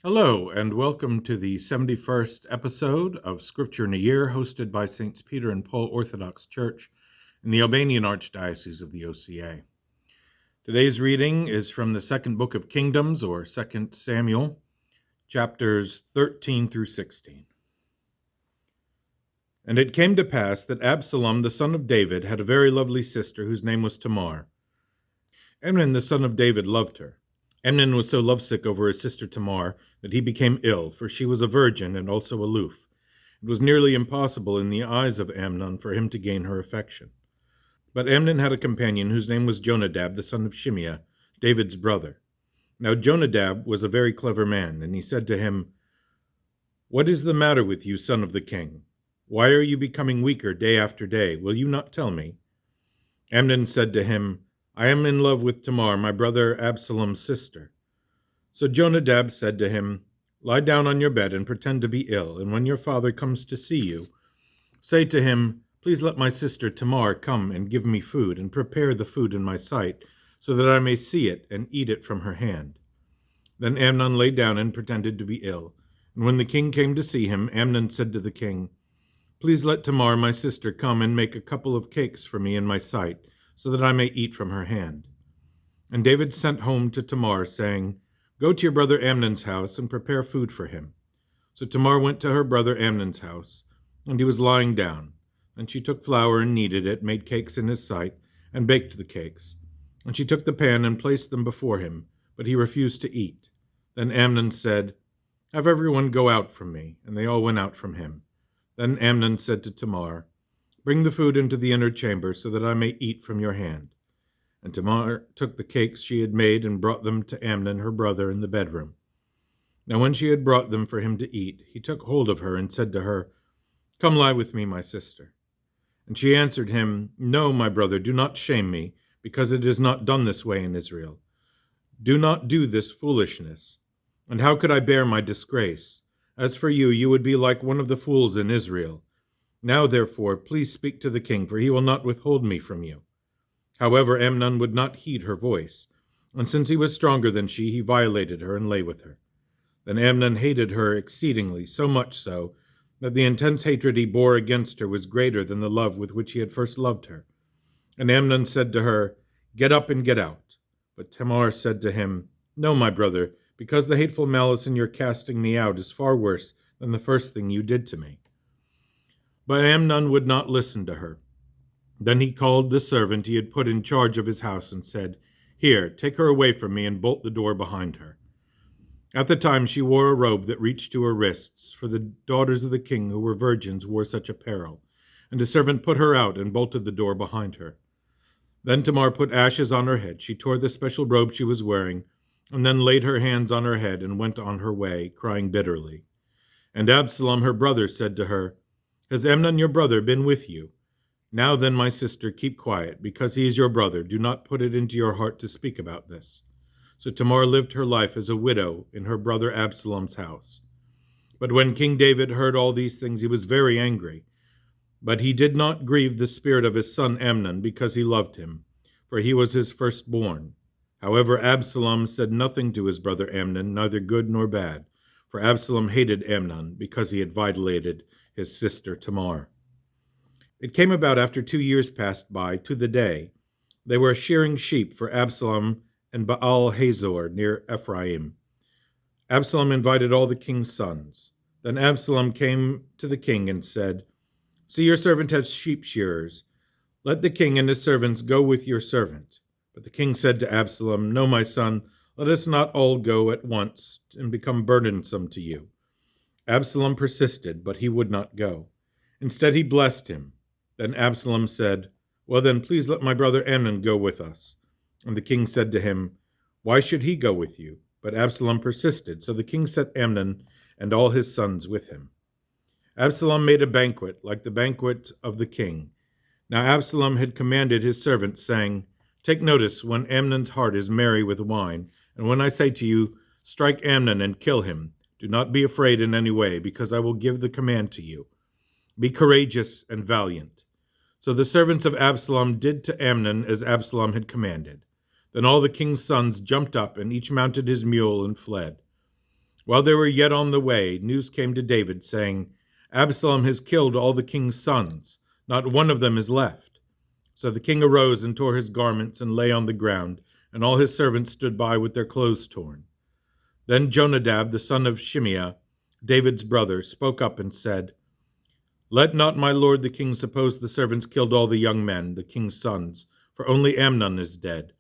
Hello, and welcome to the 71st episode of Scripture in a Year, hosted by Saints Peter and Paul Orthodox Church in the Albanian Archdiocese of the OCA. Today's reading is from the second book of Kingdoms, or 2 Samuel, chapters 13 through 16. And it came to pass that Absalom, the son of David, had a very lovely sister whose name was Tamar. Amnon, the son of David, loved her. Amnon was so lovesick over his sister Tamar that he became ill, for she was a virgin and also aloof. It was nearly impossible in the eyes of Amnon for him to gain her affection. But Amnon had a companion whose name was Jonadab, the son of Shimeah, David's brother. Now Jonadab was a very clever man, and he said to him, "What is the matter with you, son of the king? Why are you becoming weaker day after day? Will you not tell me?" Amnon said to him, "I am in love with Tamar, my brother Absalom's sister." So Jonadab said to him, "Lie down on your bed and pretend to be ill, and when your father comes to see you, say to him, 'Please let my sister Tamar come and give me food, and prepare the food in my sight, so that I may see it and eat it from her hand.'" Then Amnon lay down and pretended to be ill. And when the king came to see him, Amnon said to the king, "Please let Tamar, my sister, come and make a couple of cakes for me in my sight, so that I may eat from her hand." And David sent home to Tamar, saying, "Go to your brother Amnon's house and prepare food for him." So Tamar went to her brother Amnon's house, and he was lying down. And she took flour and kneaded it, made cakes in his sight, and baked the cakes. And she took the pan and placed them before him, but he refused to eat. Then Amnon said, "Have everyone go out from me." And they all went out from him. Then Amnon said to Tamar, "Bring the food into the inner chamber, so that I may eat from your hand." And Tamar took the cakes she had made and brought them to Amnon, her brother, in the bedroom. Now when she had brought them for him to eat, he took hold of her and said to her, "Come lie with me, my sister." And she answered him, "No, my brother, do not shame me, because it is not done this way in Israel. Do not do this foolishness. And how could I bear my disgrace? As for you, you would be like one of the fools in Israel. Now, therefore, please speak to the king, for he will not withhold me from you." However, Amnon would not heed her voice, and since he was stronger than she, he violated her and lay with her. Then Amnon hated her exceedingly, so much so that the intense hatred he bore against her was greater than the love with which he had first loved her. And Amnon said to her, "Get up and get out." But Tamar said to him, "No, my brother, because the hateful malice in your casting me out is far worse than the first thing you did to me." But Amnon would not listen to her. Then he called the servant he had put in charge of his house and said, "Here, take her away from me and bolt the door behind her." At the time she wore a robe that reached to her wrists, for the daughters of the king who were virgins wore such apparel. And the servant put her out and bolted the door behind her. Then Tamar put ashes on her head. She tore the special robe she was wearing, and then laid her hands on her head and went on her way, crying bitterly. And Absalom her brother said to her, "Has Amnon your brother been with you? Now then, my sister, keep quiet, because he is your brother. Do not put it into your heart to speak about this." So Tamar lived her life as a widow in her brother Absalom's house. But when King David heard all these things, he was very angry. But he did not grieve the spirit of his son Amnon, because he loved him, for he was his firstborn. However, Absalom said nothing to his brother Amnon, neither good nor bad, for Absalom hated Amnon, because he had violated his sister Tamar. It came about after 2 years passed by, to the day, they were shearing sheep for Absalom and Baal Hazor near Ephraim. Absalom invited all the king's sons. Then Absalom came to the king and said, "See, your servant has sheep shearers. Let the king and his servants go with your servant." But the king said to Absalom, "No, my son, let us not all go at once and become burdensome to you." Absalom persisted, but he would not go. Instead, he blessed him. Then Absalom said, "Well then, please let my brother Amnon go with us." And the king said to him, "Why should he go with you?" But Absalom persisted, so the king sent Amnon and all his sons with him. Absalom made a banquet, like the banquet of the king. Now Absalom had commanded his servants, saying, "Take notice when Amnon's heart is merry with wine, and when I say to you, 'Strike Amnon and kill him,' do not be afraid in any way, because I will give the command to you. Be courageous and valiant." So the servants of Absalom did to Amnon as Absalom had commanded. Then all the king's sons jumped up, and each mounted his mule and fled. While they were yet on the way, news came to David, saying, Absalom has killed all the king's sons. Not one of them is left. So the king arose and tore his garments and lay on the ground, and all his servants stood by with their clothes torn. Then Jonadab, the son of Shimeah, David's brother, spoke up and said, Let not my lord the king suppose the servants killed all the young men, the king's sons, for only Amnon is dead.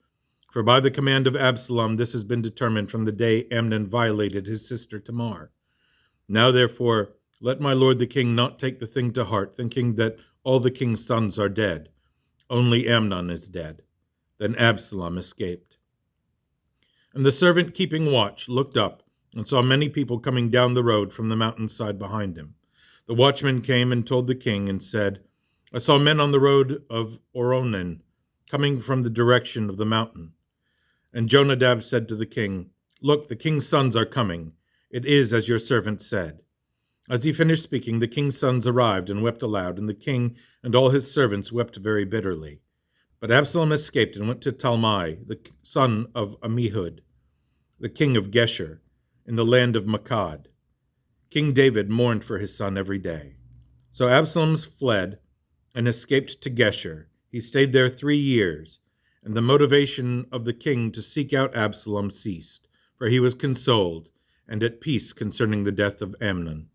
For by the command of Absalom this has been determined from the day Amnon violated his sister Tamar. Now therefore let my lord the king not take the thing to heart, thinking that all the king's sons are dead. Only Amnon is dead. Then Absalom escaped. And the servant keeping watch looked up and saw many people coming down the road from the mountainside behind him. The watchman came and told the king and said, I saw men on the road of Oronan coming from the direction of the mountain. And Jonadab said to the king, Look, the king's sons are coming. It is as your servant said. As he finished speaking, the king's sons arrived and wept aloud, and the king and all his servants wept very bitterly. But Absalom escaped and went to Talmai, the son of Ammihud, the king of Geshur, in the land of Makad. King David mourned for his son every day. So Absalom fled and escaped to Geshur. He stayed there 3 years, and the motivation of the king to seek out Absalom ceased, for he was consoled and at peace concerning the death of Amnon.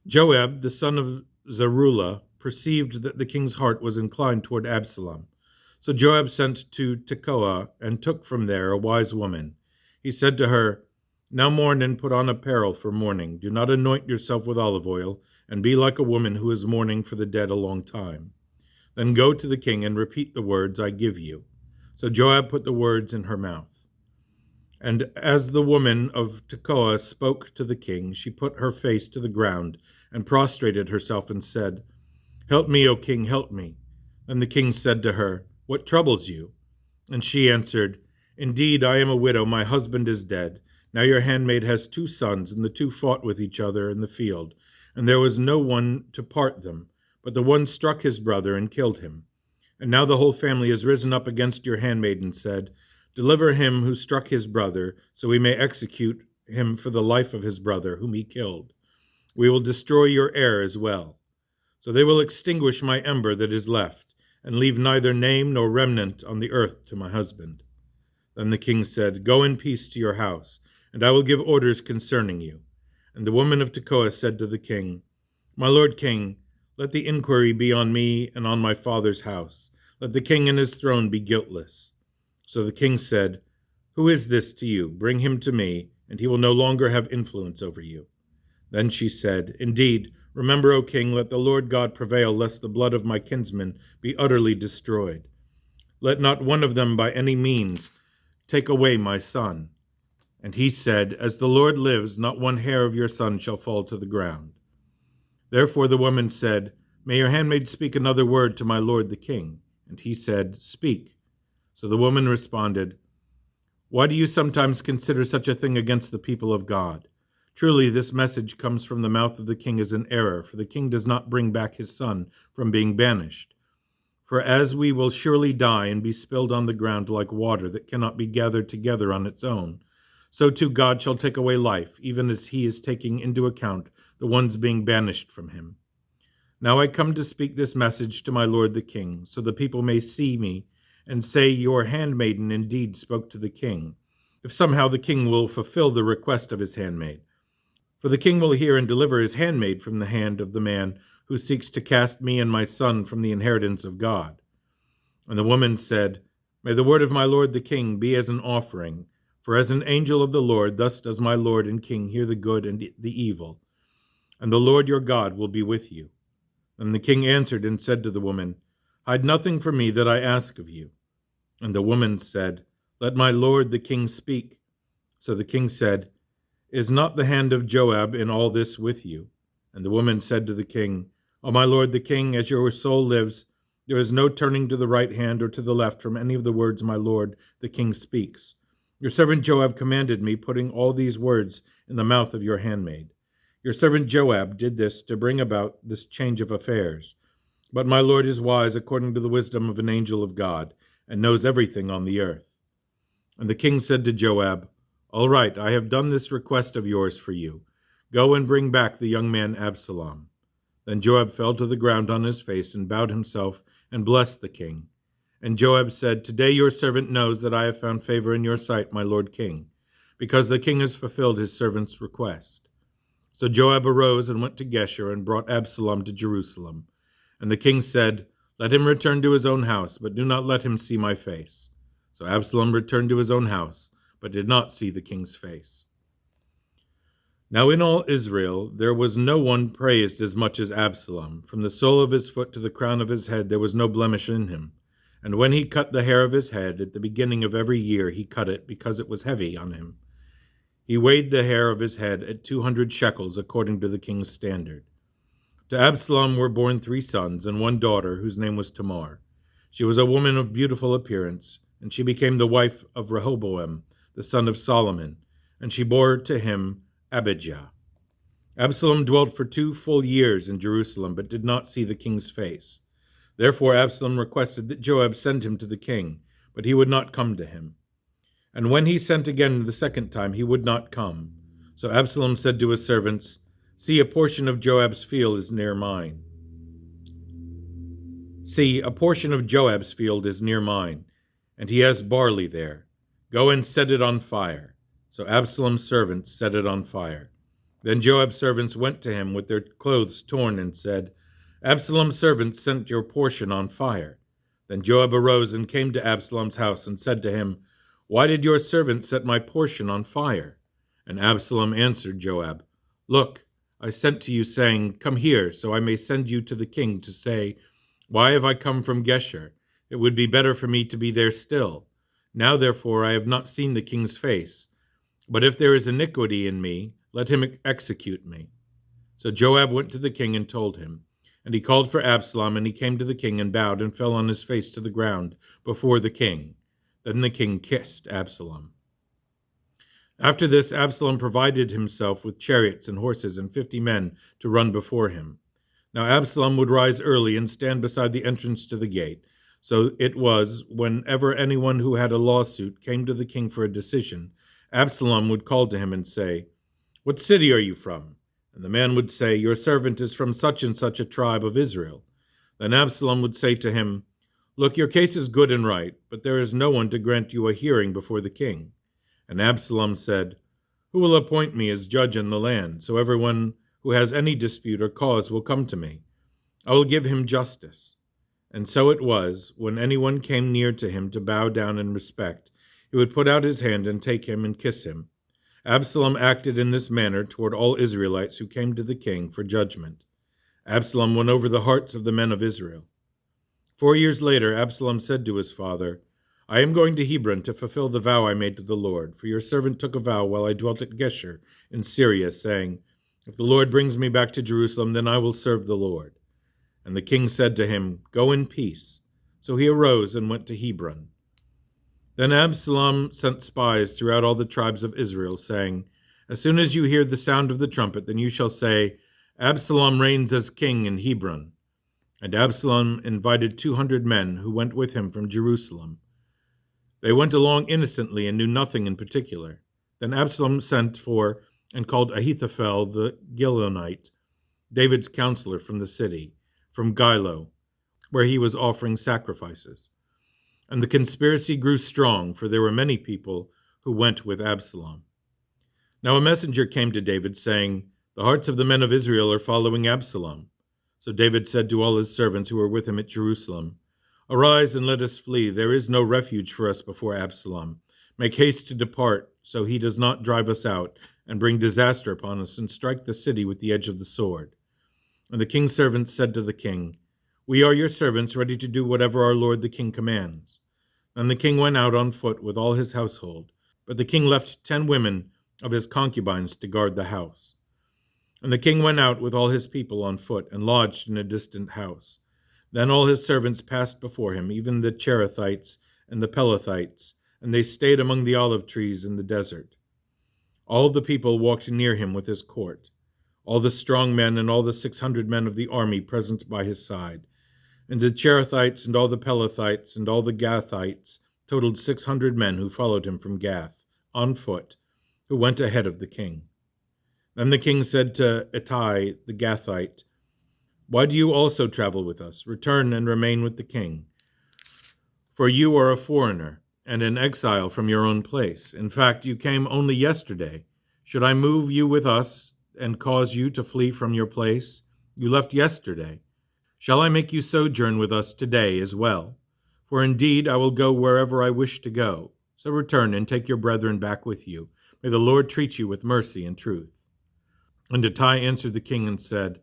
Joab, the son of Zeruiah, perceived that the king's heart was inclined toward Absalom. So Joab sent to Tekoa and took from there a wise woman. He said to her, Now mourn and put on apparel for mourning. Do not anoint yourself with olive oil, and be like a woman who is mourning for the dead a long time. Then go to the king and repeat the words I give you. So Joab put the words in her mouth. And as the woman of Tekoa spoke to the king, she put her face to the ground and prostrated herself and said, Help me, O king, help me. Then the king said to her, What troubles you? And she answered, Indeed, I am a widow. My husband is dead. Now your handmaid has 2 sons, and the 2 fought with each other in the field, and there was no one to part them. But the one struck his brother and killed him. And now the whole family has risen up against your handmaid and said, Deliver him who struck his brother, so we may execute him for the life of his brother, whom he killed. We will destroy your heir as well. So they will extinguish my ember that is left, and leave neither name nor remnant on the earth to my husband. Then the king said, Go in peace to your house, and I will give orders concerning you. And the woman of Tekoa said to the king, My lord king, let the inquiry be on me and on my father's house. Let the king and his throne be guiltless. So the king said, Who is this to you? Bring him to me, and he will no longer have influence over you. Then she said, Indeed, remember, O king, let the Lord God prevail, lest the blood of my kinsmen be utterly destroyed. Let not one of them by any means take away my son. And he said, As the Lord lives, not one hair of your son shall fall to the ground. Therefore the woman said, May your handmaid speak another word to my lord the king. And he said, Speak. So the woman responded, Why do you sometimes consider such a thing against the people of God? Truly, this message comes from the mouth of the king as an error, for the king does not bring back his son from being banished. For as we will surely die and be spilled on the ground like water that cannot be gathered together on its own, so too God shall take away life, even as he is taking into account the ones being banished from him. Now I come to speak this message to my lord the king, so the people may see me and say, Your handmaiden indeed spoke to the king, if somehow the king will fulfill the request of his handmaid. For the king will hear and deliver his handmaid from the hand of the man who seeks to cast me and my son from the inheritance of God. And the woman said, May the word of my lord the king be as an offering, for as an angel of the Lord, thus does my lord and king hear the good and the evil. And the Lord your God will be with you. And the king answered and said to the woman, Hide nothing from me that I ask of you. And the woman said, Let my lord the king speak. So the king said, Is not the hand of Joab in all this with you? And the woman said to the king, O my lord the king, as your soul lives, there is no turning to the right hand or to the left from any of the words my lord the king speaks. Your servant Joab commanded me, putting all these words in the mouth of your handmaid. Your servant Joab did this to bring about this change of affairs. But my lord is wise according to the wisdom of an angel of God, and knows everything on the earth. And the king said to Joab, All right, I have done this request of yours for you. Go and bring back the young man Absalom. Then Joab fell to the ground on his face and bowed himself and blessed the king. And Joab said, Today your servant knows that I have found favor in your sight, my lord king, because the king has fulfilled his servant's request. So Joab arose and went to Geshur and brought Absalom to Jerusalem. And the king said, Let him return to his own house, but do not let him see my face. So Absalom returned to his own house, but did not see the king's face. Now in all Israel there was no one praised as much as Absalom. From the sole of his foot to the crown of his head there was no blemish in him. And when he cut the hair of his head, at the beginning of every year he cut it, because it was heavy on him. He weighed the hair of his head at 200 shekels, according to the king's standard. To Absalom were born 3 sons and 1 daughter, whose name was Tamar. She was a woman of beautiful appearance, and she became the wife of Rehoboam, the son of Solomon, and she bore to him Abijah. Absalom dwelt for 2 full years in Jerusalem, but did not see the king's face. Therefore Absalom requested that Joab send him to the king, but he would not come to him. And when he sent again the second time, he would not come. So Absalom said to his servants, See, a portion of Joab's field is near mine. See, a portion of Joab's field is near mine, and he has barley there. Go and set it on fire. So Absalom's servants set it on fire. Then Joab's servants went to him with their clothes torn and said, Absalom's servants sent your portion on fire. Then Joab arose and came to Absalom's house and said to him, Why did your servants set my portion on fire? And Absalom answered Joab, Look, I sent to you, saying, Come here, so I may send you to the king to say, Why have I come from Geshur? It would be better for me to be there still. Now, therefore, I have not seen the king's face. But if there is iniquity in me, let him execute me. So Joab went to the king and told him. And he called for Absalom, and he came to the king and bowed and fell on his face to the ground before the king. Then the king kissed Absalom. After this, Absalom provided himself with chariots and horses and 50 men to run before him. Now Absalom would rise early and stand beside the entrance to the gate. So it was, whenever anyone who had a lawsuit came to the king for a decision, Absalom would call to him and say, What city are you from? And the man would say, Your servant is from such and such a tribe of Israel. Then Absalom would say to him, Look, your case is good and right, but there is no one to grant you a hearing before the king. And Absalom said, Who will appoint me as judge in the land, so everyone who has any dispute or cause will come to me? I will give him justice. And so it was, when anyone came near to him to bow down in respect, he would put out his hand and take him and kiss him. Absalom acted in this manner toward all Israelites who came to the king for judgment. Absalom won over the hearts of the men of Israel. 4 years later, Absalom said to his father, I am going to Hebron to fulfill the vow I made to the Lord, for your servant took a vow while I dwelt at Geshur in Syria, saying, If the Lord brings me back to Jerusalem, then I will serve the Lord. And the king said to him, Go in peace. So he arose and went to Hebron. Then Absalom sent spies throughout all the tribes of Israel, saying, As soon as you hear the sound of the trumpet, then you shall say, Absalom reigns as king in Hebron. And Absalom invited 200 men who went with him from Jerusalem. They went along innocently and knew nothing in particular. Then Absalom sent for and called Ahithophel the Gilonite, David's counselor from the city, from Gilo, where he was offering sacrifices. And the conspiracy grew strong, for there were many people who went with Absalom. Now a messenger came to David, saying, The hearts of the men of Israel are following Absalom. So David said to all his servants who were with him at Jerusalem, Arise and let us flee. There is no refuge for us before Absalom. Make haste to depart, so he does not drive us out and bring disaster upon us and strike the city with the edge of the sword. And the king's servants said to the king, We are your servants, ready to do whatever our lord the king commands. And the king went out on foot with all his household, but the king left 10 women of his concubines to guard the house. And the king went out with all his people on foot and lodged in a distant house. Then all his servants passed before him, even the Cherethites and the Pelethites, and they stayed among the olive trees in the desert. All the people walked near him with his court, all the strong men and all the 600 men of the army present by his side. And the Cherethites and all the Pelethites and all the Gathites totaled 600 men who followed him from Gath, on foot, who went ahead of the king. Then the king said to Ittai the Gathite, "Why do you also travel with us? Return and remain with the king. For you are a foreigner and an exile from your own place. In fact, you came only yesterday. Should I move you with us and cause you to flee from your place? You left yesterday. Shall I make you sojourn with us today as well? For indeed I will go wherever I wish to go. So return and take your brethren back with you. May the Lord treat you with mercy and truth." And Ittai answered the king and said,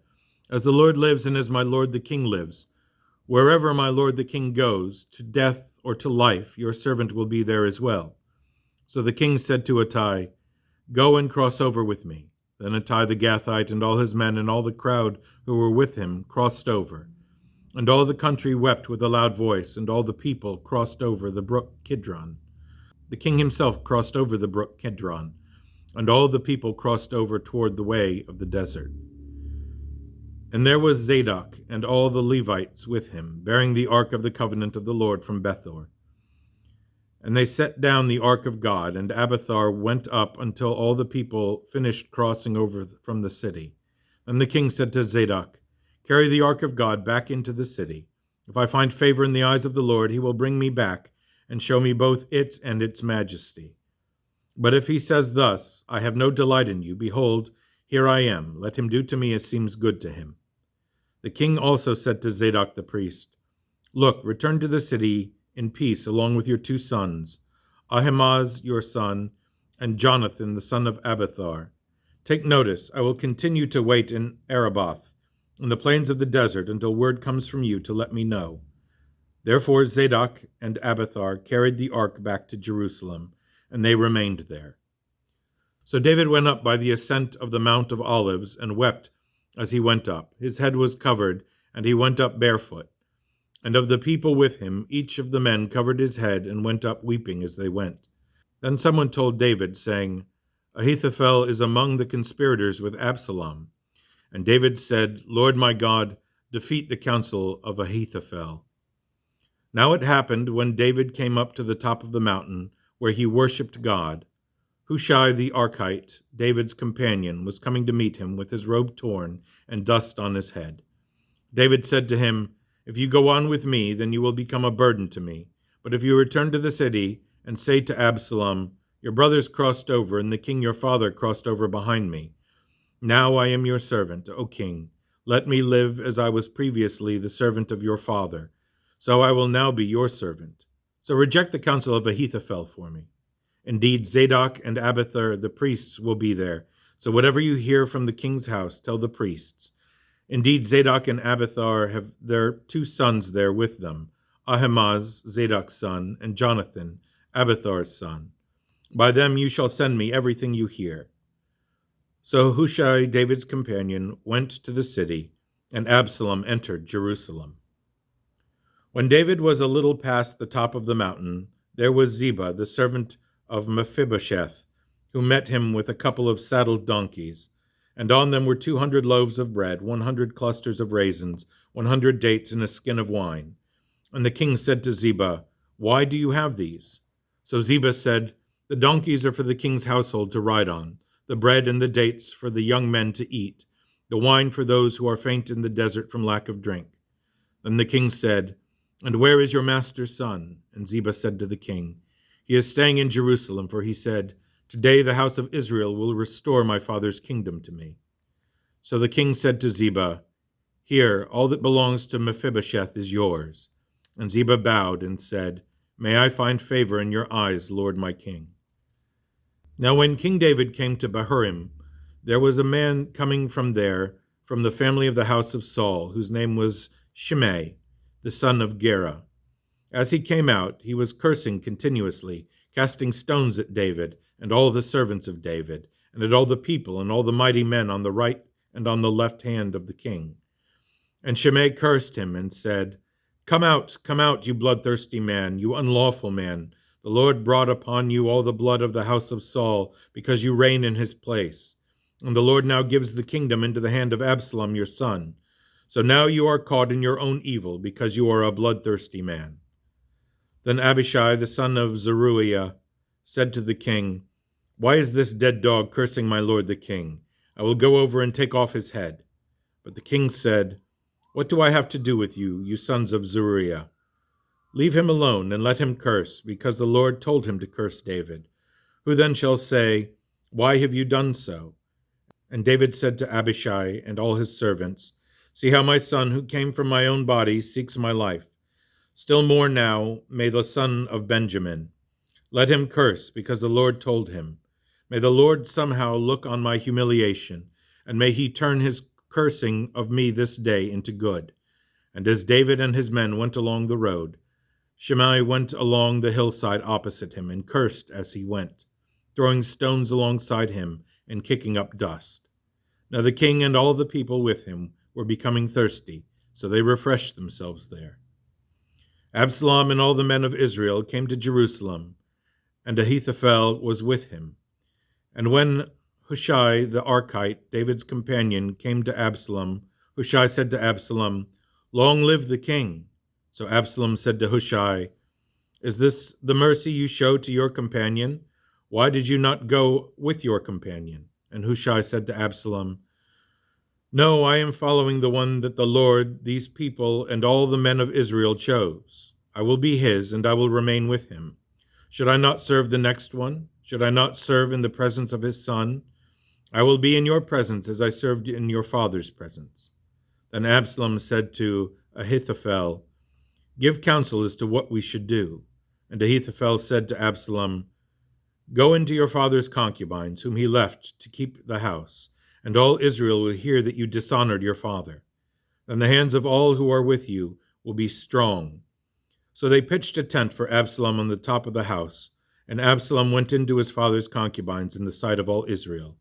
"As the Lord lives and as my lord the king lives, wherever my lord the king goes, to death or to life, your servant will be there as well." So the king said to Ittai, "Go and cross over with me." Then Ittai the Gathite and all his men and all the crowd who were with him crossed over. And all the country wept with a loud voice, and all the people crossed over the brook Kidron. The king himself crossed over the brook Kidron, and all the people crossed over toward the way of the desert. And there was Zadok and all the Levites with him, bearing the ark of the covenant of the Lord from Bethor. And they set down the ark of God, and Abiathar went up until all the people finished crossing over from the city. Then the king said to Zadok, "Carry the ark of God back into the city. If I find favor in the eyes of the Lord, he will bring me back and show me both it and its majesty. But if he says thus, 'I have no delight in you,' behold, here I am. Let him do to me as seems good to him." The king also said to Zadok the priest, "Look, return to the city in peace along with your 2 sons, Ahimaaz your son, and Jonathan the son of Abiathar. Take notice, I will continue to wait in Araboth, in the plains of the desert, until word comes from you to let me know." Therefore Zadok and Abiathar carried the ark back to Jerusalem, and they remained there. So David went up by the ascent of the Mount of Olives, and wept as he went up. His head was covered, and he went up barefoot. And of the people with him, each of the men covered his head and went up weeping as they went. Then someone told David, saying, "Ahithophel is among the conspirators with Absalom." And David said, "Lord my God, defeat the counsel of Ahithophel." Now it happened, when David came up to the top of the mountain, where he worshipped God, Hushai the Archite, David's companion, was coming to meet him with his robe torn and dust on his head. David said to him, "If you go on with me, then you will become a burden to me. But if you return to the city and say to Absalom, 'Your brothers crossed over, and the king your father crossed over behind me. Now I am your servant, O king. Let me live as I was previously the servant of your father. So I will now be your servant. So reject the counsel of Ahithophel for me.' Indeed, Zadok and Abiathar the priests will be there. So whatever you hear from the king's house, tell the priests. Indeed, Zadok and Abiathar have their 2 sons there with them, Ahimaaz, Zadok's son, and Jonathan, Abiathar's son. By them you shall send me everything you hear." So Hushai, David's companion, went to the city, and Absalom entered Jerusalem. When David was a little past the top of the mountain, there was Ziba, the servant of Mephibosheth, who met him with a couple of saddled donkeys. And on them were 200 loaves of bread, 100 clusters of raisins, 100 dates, and a skin of wine. And the king said to Ziba, "Why do you have these?" So Ziba said, "The donkeys are for the king's household to ride on, the bread and the dates for the young men to eat, the wine for those who are faint in the desert from lack of drink." Then the king said, "And where is your master's son?" And Ziba said to the king, "He is staying in Jerusalem, for he said, 'Today the house of Israel will restore my father's kingdom to me.'" So the king said to Ziba, "Here, all that belongs to Mephibosheth is yours." And Ziba bowed and said, "May I find favor in your eyes, Lord my king." Now when King David came to Bahurim, there was a man coming from there, from the family of the house of Saul, whose name was Shimei, the son of Gera. As he came out, he was cursing continuously, casting stones at David and all the servants of David, and at all the people and all the mighty men on the right and on the left hand of the king. And Shimei cursed him and said, come out, you bloodthirsty man, you unlawful man. The Lord brought upon you all the blood of the house of Saul, because you reign in his place. And the Lord now gives the kingdom into the hand of Absalom your son. So now you are caught in your own evil, because you are a bloodthirsty man." Then Abishai, the son of Zeruiah, said to the king, Why is this dead dog cursing my lord the king? I will go over and take off his head." But the king said, "What do I have to do with you, you sons of Zeruiah? Leave him alone and let him curse, because the Lord told him to curse David. Who then shall say, 'Why have you done so?'" And David said to Abishai and all his servants, "See how my son, who came from my own body, seeks my life. Still more now may the son of Benjamin. Let him curse, because the Lord told him. May the Lord somehow look on my humiliation, and may he turn his cursing of me this day into good." And as David and his men went along the road, Shimei went along the hillside opposite him and cursed as he went, throwing stones alongside him and kicking up dust. Now the king and all the people with him were becoming thirsty, so they refreshed themselves there. Absalom and all the men of Israel came to Jerusalem, and Ahithophel was with him. And when Hushai the Archite, David's companion, came to Absalom, Hushai said to Absalom, "Long live the king." So Absalom said to Hushai, "Is this the mercy you show to your companion? Why did you not go with your companion?" And Hushai said to Absalom, "No, I am following the one that the Lord, these people, and all the men of Israel chose. I will be his, and I will remain with him. Should I not serve the next one? Should I not serve in the presence of his son? I will be in your presence as I served in your father's presence." Then Absalom said to Ahithophel, "Give counsel as to what we should do." And Ahithophel said to Absalom, "Go into your father's concubines, whom he left to keep the house, and all Israel will hear that you dishonored your father. Then the hands of all who are with you will be strong." So they pitched a tent for Absalom on the top of the house, and Absalom went into his father's concubines in the sight of all Israel.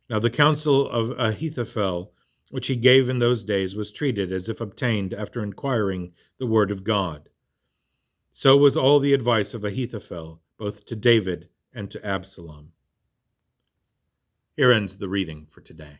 Now the counsel of Ahithophel, which he gave in those days, was treated as if obtained after inquiring the word of God. So was all the advice of Ahithophel, both to David and to Absalom. Here ends the reading for today.